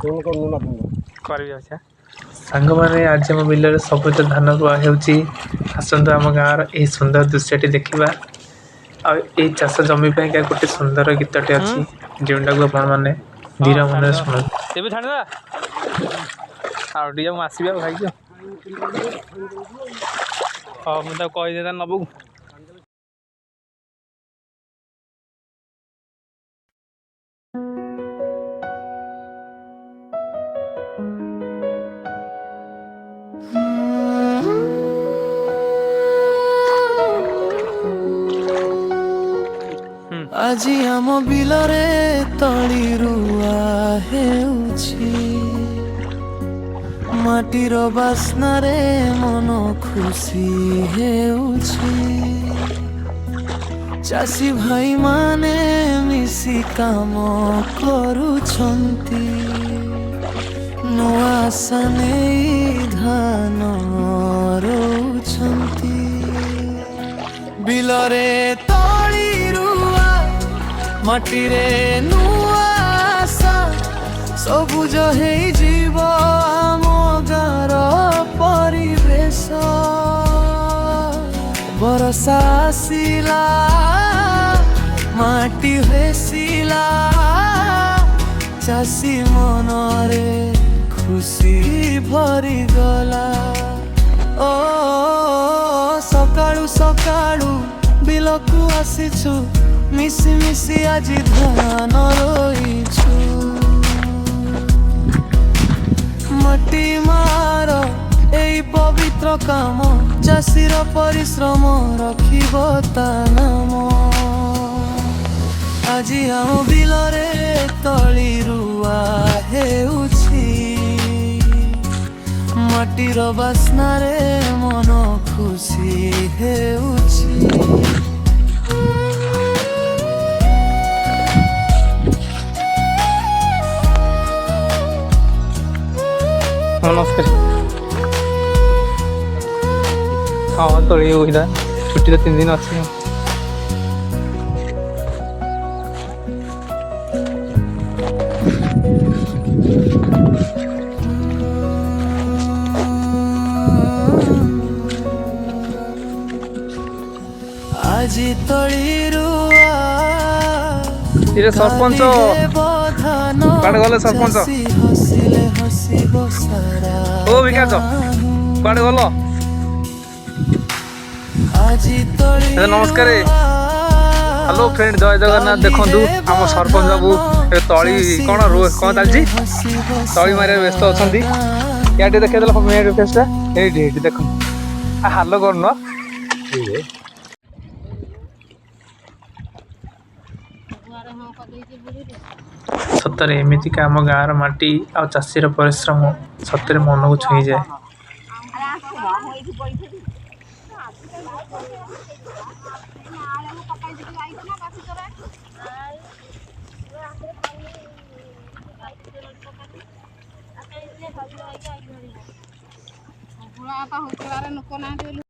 सांग मैंने आज आम बिल सबुज धान रुआ आसतु आम गाँव यह सुंदर दृश्यटी देखा आई चाष जमी गोटे सुंदर गीतटे अच्छी जोटा को आपण मैंने धीर मन शुणु आसबा भाई हाँ मुझे कहीदे नबू আজি आम बिलरे तली रुआ हेउछि माटीर बास्नारे मन खुशी हेउछि चासी भाई माने मिसी काम करुछंती नुआ सने धान रोछंती बिलरे तली माटीरे नुआ आशा सबुज हे जीव आम गार परिवेश बरसा आसिला माटी हेसिला चासी मनरे खुशी भरी गला ओ सकाळू सकाळू बिलकू आसीछु मिसी मिसी आज धान रोईछु मटी मार एई पवित्र काम चाषीर परिश्रम रखिब ता नाम आज आम बिलरे तली रुआ हेउछि माटीर बास्नारे मन खुशी हेउछि नमस्कार हाँ तली हुईदा छुट्टी तो 3 दिन अच्छी आज तली रुआ सरपंच कड़े गले सरपंच ओ विकास कड़े गल नमस्कार हेलो फ्रेंड जय जगन्नाथ देखु आम सरपंच बाबू तली कौन कौन चलती तली मारे व्यस्त अच्छा या देखिए फेसटा ये देख हाल कर सतरे एमतीका आम गाँव माटी आ चाषीर परिश्रम सतरे मन को छुई जाए